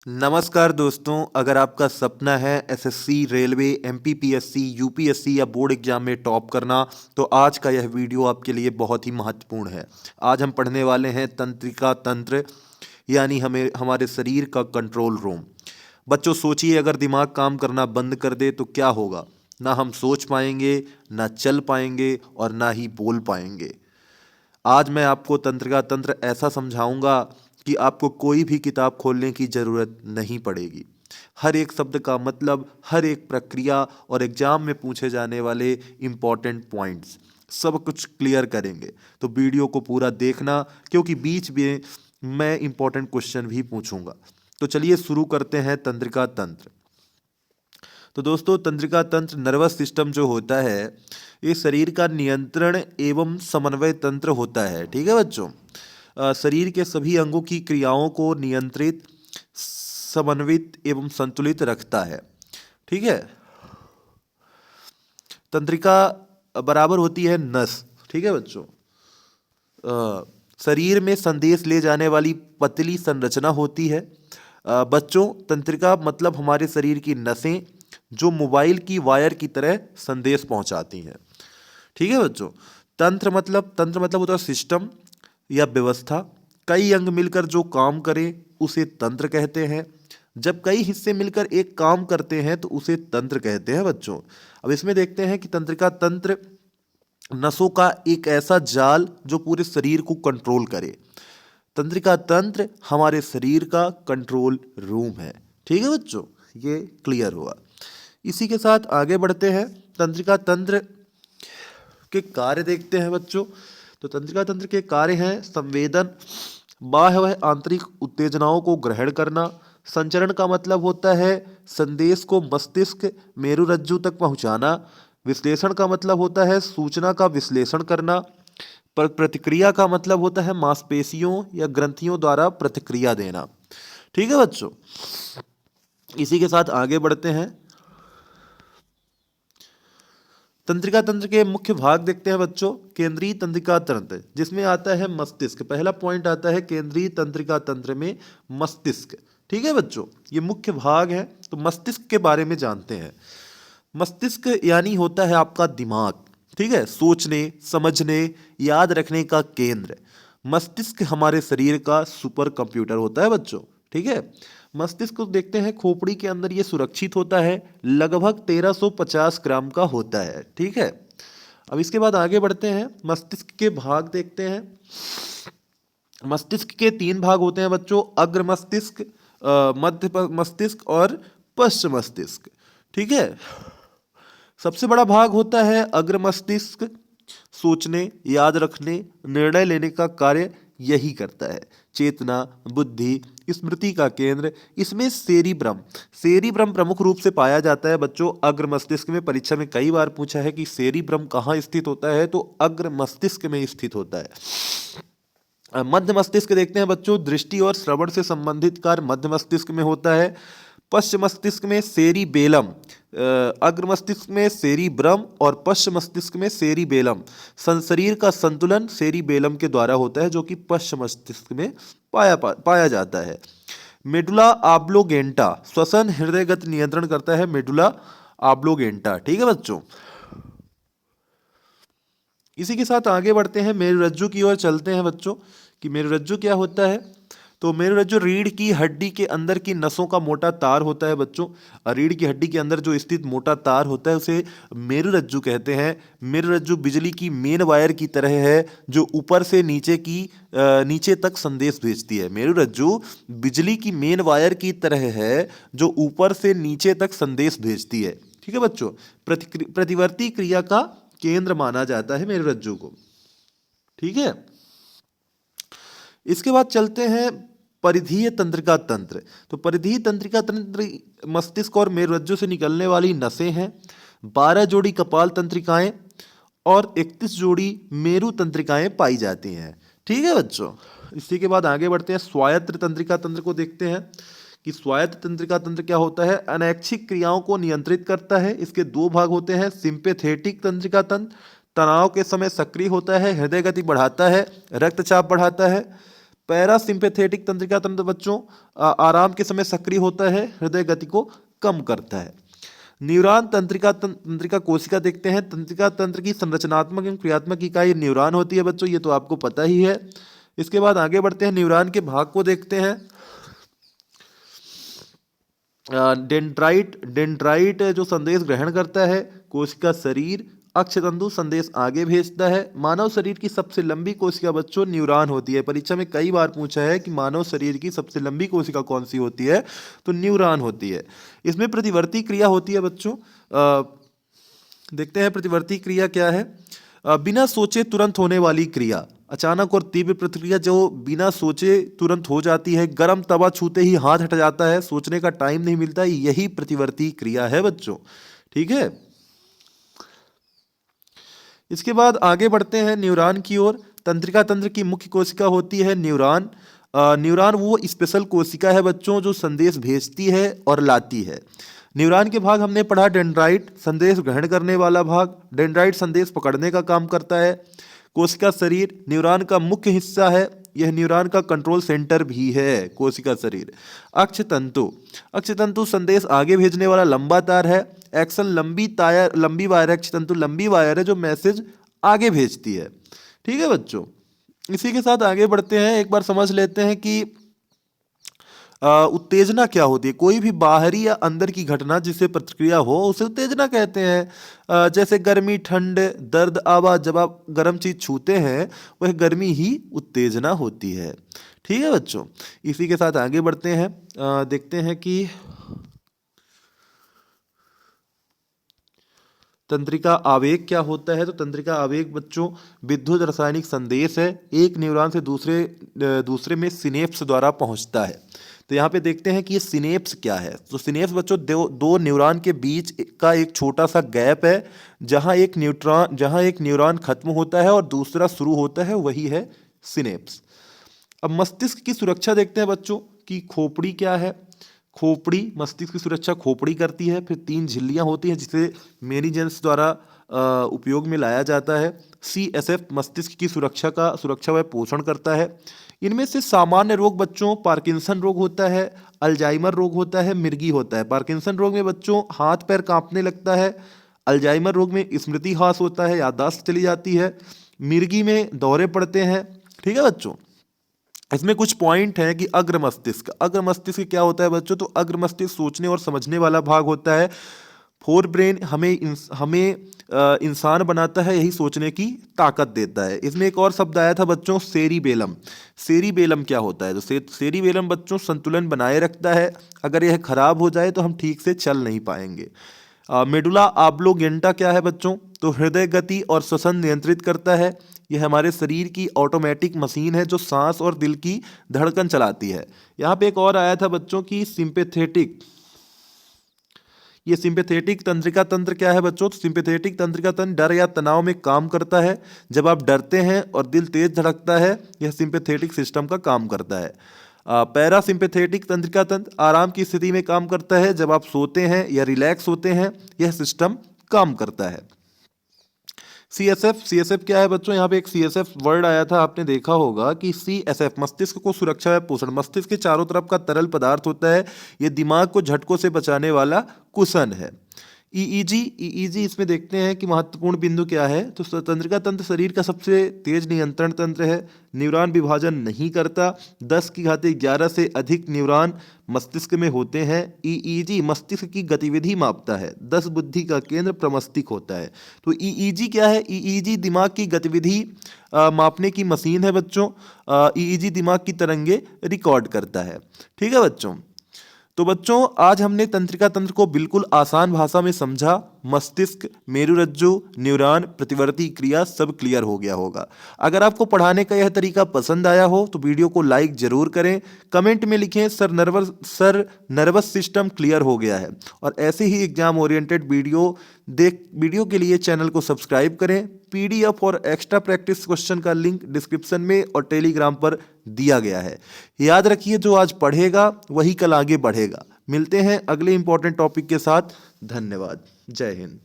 नमस्कार दोस्तों, अगर आपका सपना है एसएससी, रेलवे, एमपीपीएससी, यूपीएससी या बोर्ड एग्जाम में टॉप करना, तो आज का यह वीडियो आपके लिए बहुत ही महत्वपूर्ण है। आज हम पढ़ने वाले हैं तंत्रिका तंत्र, यानी हमें हमारे शरीर का कंट्रोल रूम। बच्चों सोचिए, अगर दिमाग काम करना बंद कर दे तो क्या होगा? ना हम सोच पाएंगे, ना चल पाएंगे और ना ही बोल पाएंगे। आज मैं आपको तंत्रिका तंत्र ऐसा समझाऊंगा कि आपको कोई भी किताब खोलने की ज़रूरत नहीं पड़ेगी। हर एक शब्द का मतलब, हर एक प्रक्रिया और एग्जाम में पूछे जाने वाले इम्पॉर्टेंट पॉइंट्स सब कुछ क्लियर करेंगे। तो वीडियो को पूरा देखना, क्योंकि बीच में मैं इम्पॉर्टेंट क्वेश्चन भी पूछूंगा। तो चलिए शुरू करते हैं तंत्रिका तंत्र। तो दोस्तों, तंत्रिका तंत्र नर्वस सिस्टम जो होता है, ये शरीर का नियंत्रण एवं समन्वय तंत्र होता है। ठीक है बच्चों, शरीर के सभी अंगों की क्रियाओं को नियंत्रित, समन्वित एवं संतुलित रखता है। ठीक है। तंत्रिका बराबर होती है नस। ठीक है बच्चों, शरीर में संदेश ले जाने वाली पतली संरचना होती है। बच्चों, तंत्रिका मतलब हमारे शरीर की नसें जो मोबाइल की वायर की तरह संदेश पहुंचाती हैं। ठीक है बच्चों, तंत्र मतलब होता है सिस्टम या व्यवस्था। कई अंग मिलकर जो काम करें उसे तंत्र कहते हैं। जब कई हिस्से मिलकर एक काम करते हैं तो उसे तंत्र कहते हैं बच्चों। अब इसमें देखते हैं कि तंत्रिका तंत्र नसों का एक ऐसा जाल जो पूरे शरीर को कंट्रोल करे। तंत्रिका तंत्र हमारे शरीर का कंट्रोल रूम है। ठीक है बच्चों, ये क्लियर हुआ। इसी के साथ आगे बढ़ते हैं। तंत्रिका तंत्र के कार्य देखते हैं बच्चों। तो तंत्रिका तंत्र के कार्य हैं संवेदन, बाह्य व आंतरिक उत्तेजनाओं को ग्रहण करना। संचरण का मतलब होता है संदेश को मस्तिष्क मेरुरज्जु तक पहुंचाना। विश्लेषण का मतलब होता है सूचना का विश्लेषण करना। प्रतिक्रिया का मतलब होता है मांसपेशियों या ग्रंथियों द्वारा प्रतिक्रिया देना। ठीक है बच्चों, इसी के साथ आगे बढ़ते हैं। तंत्रिका तंत्र के मुख्य भाग देखते हैं बच्चों। केंद्रीय तंत्रिका तंत्र, जिसमें आता है मस्तिष्क। पहला पॉइंट आता है केंद्रीय तंत्रिका तंत्र में मस्तिष्क। ठीक है बच्चों, ये मुख्य भाग है। तो मस्तिष्क के बारे में जानते हैं। मस्तिष्क यानी होता है आपका दिमाग। ठीक है, सोचने, समझने, याद रखने का केंद्र। मस्तिष्क हमारे शरीर का सुपर कंप्यूटर होता है बच्चों। ठीक है, मस्तिष्क को देखते हैं, खोपड़ी के अंदर ये सुरक्षित होता है, लगभग 1350 ग्राम का होता है। ठीक है, अब इसके बाद आगे बढ़ते हैं, मस्तिष्क के भाग देखते हैं। मस्तिष्क के 3 भाग होते हैं बच्चों, अग्र मस्तिष्क, मध्य मस्तिष्क और पश्च मस्तिष्क। ठीक है, सबसे बड़ा भाग होता है अग्र मस्तिष्क। सोचने, याद रखने, निर्णय लेने का कार्य यही करता है। चेतना, बुद्धि, स्मृति का केंद्र, इसमें सेरिब्रम प्रमुख रूप से पाया जाता है बच्चों। अग्र मस्तिष्क में परीक्षा में कई बार पूछा है कि सेरिब्रम कहाँ स्थित होता है, तो अग्र मस्तिष्क में स्थित होता है। मध्य मस्तिष्क देखते हैं बच्चों, दृष्टि और श्रवण से संबंधित कार्य मध्य मस्तिष्क में होता है। पश्च मस्तिष्क में सेरिबेलम, अग्र मस्तिष्क में सेरिब्रम और पश्च मस्तिष्क में सेरिबेलम। शरीर का संतुलन सेरिबेलम के द्वारा होता है, जो कि पश्च मस्तिष्क में पाया जाता है। मेडुला ऑब्लोगेंटा, श्वसन हृदय गति नियंत्रण करता है मेडुला ऑब्लोगेंटा। ठीक है बच्चों, इसी के साथ आगे बढ़ते हैं, मेरुरज्जु की ओर चलते हैं बच्चों कि मेरुरज्जु क्या होता है। तो मेरुरज्जु रीढ़ की हड्डी के अंदर की नसों का मोटा तार होता है बच्चों। रीढ़ की हड्डी के अंदर जो स्थित मोटा तार होता है उसे मेरुरज्जु कहते हैं। मेरुरज्जु बिजली की मेन वायर की तरह है, जो ऊपर से नीचे तक संदेश भेजती है। मेरुरज्जु बिजली की मेन वायर की तरह है, जो ऊपर से नीचे तक संदेश भेजती है। ठीक है बच्चों, प्रतिवर्ती क्रिया का केंद्र माना जाता है मेरुरज्जु को। ठीक है, इसके बाद चलते हैं परिधीय तंत्रिका तंत्र। तो परिधीय तंत्रिका तंत्र मस्तिष्क और मेरुरज्जु से निकलने वाली नसें हैं। 12 जोड़ी कपाल तंत्रिकाएं और 31 जोड़ी मेरु तंत्रिकाएं पाई जाती हैं। ठीक है बच्चों, इसी के बाद आगे बढ़ते हैं, स्वायत्त तंत्रिका तंत्र को देखते हैं कि स्वायत्त तंत्रिका तंत्र क्या होता है। अनैच्छिक क्रियाओं को नियंत्रित करता है। इसके 2 भाग होते हैं, सिंपैथेटिक तंत्रिका तंत्र तनाव के समय सक्रिय होता है, हृदय गति बढ़ाता है, रक्तचाप बढ़ाता है। पैरासिम्पैथेटिक तंत्रिका तंत्र बच्चों आराम के समय सक्रिय होता है, हृदय गति को कम करता है। न्यूरॉन तंत्रिका कोशिका देखते हैं। तंत्रिका तंत्र की संरचनात्मक एवं क्रियात्मक इकाई न्यूरॉन होती है बच्चों, ये तो आपको पता ही है। इसके बाद आगे बढ़ते हैं, न्यूरॉन के भाग को देखते हैं। डेंड्राइट जो संदेश ग्रहण करता है, कोशिका शरीर, अक्षतंतु संदेश आगे भेजता है। मानव शरीर की सबसे लंबी कोशिका बच्चों न्यूरॉन होती है। परीक्षा में कई बार पूछा है कि मानव शरीर की सबसे लंबी कोशिका कौन सी होती है, तो न्यूरॉन होती है। इसमें प्रतिवर्ती क्रिया होती है बच्चों। देखते हैं प्रतिवर्ती क्रिया क्या है। बिना सोचे तुरंत होने वाली क्रिया, अचानक और तीव्र प्रतिक्रिया जो बिना सोचे तुरंत हो जाती है। गर्म तवा छूते ही हाथ हट जाता है, सोचने का टाइम नहीं मिलता, यही प्रतिवर्ती क्रिया है बच्चों। ठीक है, इसके बाद आगे बढ़ते हैं न्यूरॉन की ओर। तंत्रिका तंत्र की मुख्य कोशिका होती है न्यूरॉन। न्यूरॉन वो स्पेशल कोशिका है बच्चों जो संदेश भेजती है और लाती है। न्यूरॉन के भाग हमने पढ़ा, डेंड्राइट संदेश ग्रहण करने वाला भाग, डेंड्राइट संदेश पकड़ने का काम करता है। कोशिका शरीर न्यूरॉन का मुख्य हिस्सा है, यह न्यूरॉन का कंट्रोल सेंटर भी है, कोशिका शरीर। अक्षतंतु संदेश आगे भेजने वाला लंबा तार है। एक्सन लंबी वायर है, अक्षतंतु लंबी वायर है जो मैसेज आगे भेजती है। ठीक है बच्चों, इसी के साथ आगे बढ़ते हैं। एक बार समझ लेते हैं कि उत्तेजना क्या होती है। कोई भी बाहरी या अंदर की घटना जिससे प्रतिक्रिया हो उसे उत्तेजना कहते हैं। जैसे गर्मी, ठंड, दर्द, आवाज, जब आप गर्म चीज छूते हैं वह गर्मी ही उत्तेजना होती है। ठीक है बच्चों, इसी के साथ आगे बढ़ते हैं। देखते हैं कि तंत्रिका आवेग क्या होता है। तो तंत्रिका आवेग बच्चों विद्युत रासायनिक संदेश है, एक न्यूरॉन से दूसरे में सिनेप्स द्वारा पहुंचता है। तो यहाँ पे देखते हैं कि ये सिनेप्स क्या है। तो सिनेप्स बच्चों दो न्यूरॉन के बीच का एक छोटा सा गैप है, जहाँ एक न्यूरॉन खत्म होता है और दूसरा शुरू होता है, वही है सिनेप्स। अब मस्तिष्क की सुरक्षा देखते हैं बच्चों कि खोपड़ी क्या है। खोपड़ी, मस्तिष्क की सुरक्षा खोपड़ी करती है। फिर 3 झिल्लियां होती हैं जिसे मेनिजेंस द्वारा उपयोग में लाया जाता है। CSF मस्तिष्क की सुरक्षा व पोषण करता है। इनमें से सामान्य रोग बच्चों पार्किंसन रोग होता है, अल्जाइमर रोग होता है, मिर्गी होता है। पार्किंसन रोग में बच्चों हाथ पैर कांपने लगता है। अल्जाइमर रोग में स्मृति ह्रास होता है, याददाश्त चली जाती है। मिर्गी में दौरे पड़ते हैं। ठीक है बच्चों, इसमें कुछ पॉइंट हैं कि अग्र मस्तिष्क क्या होता है बच्चों। तो अग्र मस्तिष्क सोचने और समझने वाला भाग होता है। फोर ब्रेन हमें इंसान बनाता है, यही सोचने की ताकत देता है। इसमें एक और शब्द आया था बच्चों, सेरिबेलम क्या होता है। तो सेरिबेलम बच्चों संतुलन बनाए रखता है, अगर यह खराब हो जाए तो हम ठीक से चल नहीं पाएंगे। मेडुला ऑब्लोगेंटा क्या है बच्चों। तो हृदय गति और श्वसन नियंत्रित करता है। यह हमारे शरीर की ऑटोमेटिक मशीन है जो सांस और दिल की धड़कन चलाती है। यहाँ पे एक और आया था बच्चों की सिंपैथेटिक तंत्रिका तंत्र क्या है बच्चों। तो सिंपैथेटिक तंत्रिका तंत्र डर या तनाव में काम करता है। जब आप डरते हैं और दिल तेज धड़कता है, यह सिंपैथेटिक सिस्टम का काम करता है। पैरासिम्पैथेटिक तंत्रिका तंत्र आराम की स्थिति में काम करता है। जब आप सोते हैं या रिलैक्स होते हैं, यह सिस्टम काम करता है। CSF क्या है बच्चों। यहाँ पे एक CSF वर्ड आया था, आपने देखा होगा कि CSF मस्तिष्क को सुरक्षा व पोषण। मस्तिष्क के चारों तरफ का तरल पदार्थ होता है, ये दिमाग को झटकों से बचाने वाला कुशन है। EEG इसमें देखते हैं कि महत्वपूर्ण बिंदु क्या है। तो तंत्रिका तंत्र शरीर का सबसे तेज नियंत्रण तंत्र है। न्यूरॉन विभाजन नहीं करता। 10⁻11 से अधिक न्यूरॉन मस्तिष्क में होते हैं। EEG मस्तिष्क की गतिविधि मापता है। 10 बुद्धि का केंद्र प्रमस्तिष्क होता है। तो EEG क्या है। EEG दिमाग की गतिविधि मापने की मशीन है बच्चों। EEG दिमाग की तरंगे रिकॉर्ड करता है। ठीक है बच्चों, तो बच्चों आज हमने तंत्रिका तंत्र को बिल्कुल आसान भाषा में समझा। मस्तिष्क, मेरुरज्जु, न्यूरॉन, प्रतिवर्ती क्रिया सब क्लियर हो गया होगा। अगर आपको पढ़ाने का यह तरीका पसंद आया हो तो वीडियो को लाइक जरूर करें। कमेंट में लिखें सर नर्वस सिस्टम क्लियर हो गया है। और ऐसे ही एग्जाम ओरिएंटेड वीडियो के लिए चैनल को सब्सक्राइब करें। PDF और एक्स्ट्रा प्रैक्टिस क्वेश्चन का लिंक डिस्क्रिप्शन में और टेलीग्राम पर दिया गया है। याद रखिए, जो आज पढ़ेगा वही कल आगे बढ़ेगा। मिलते हैं अगले इंपॉर्टेंट टॉपिक के साथ। धन्यवाद। जय हिंद।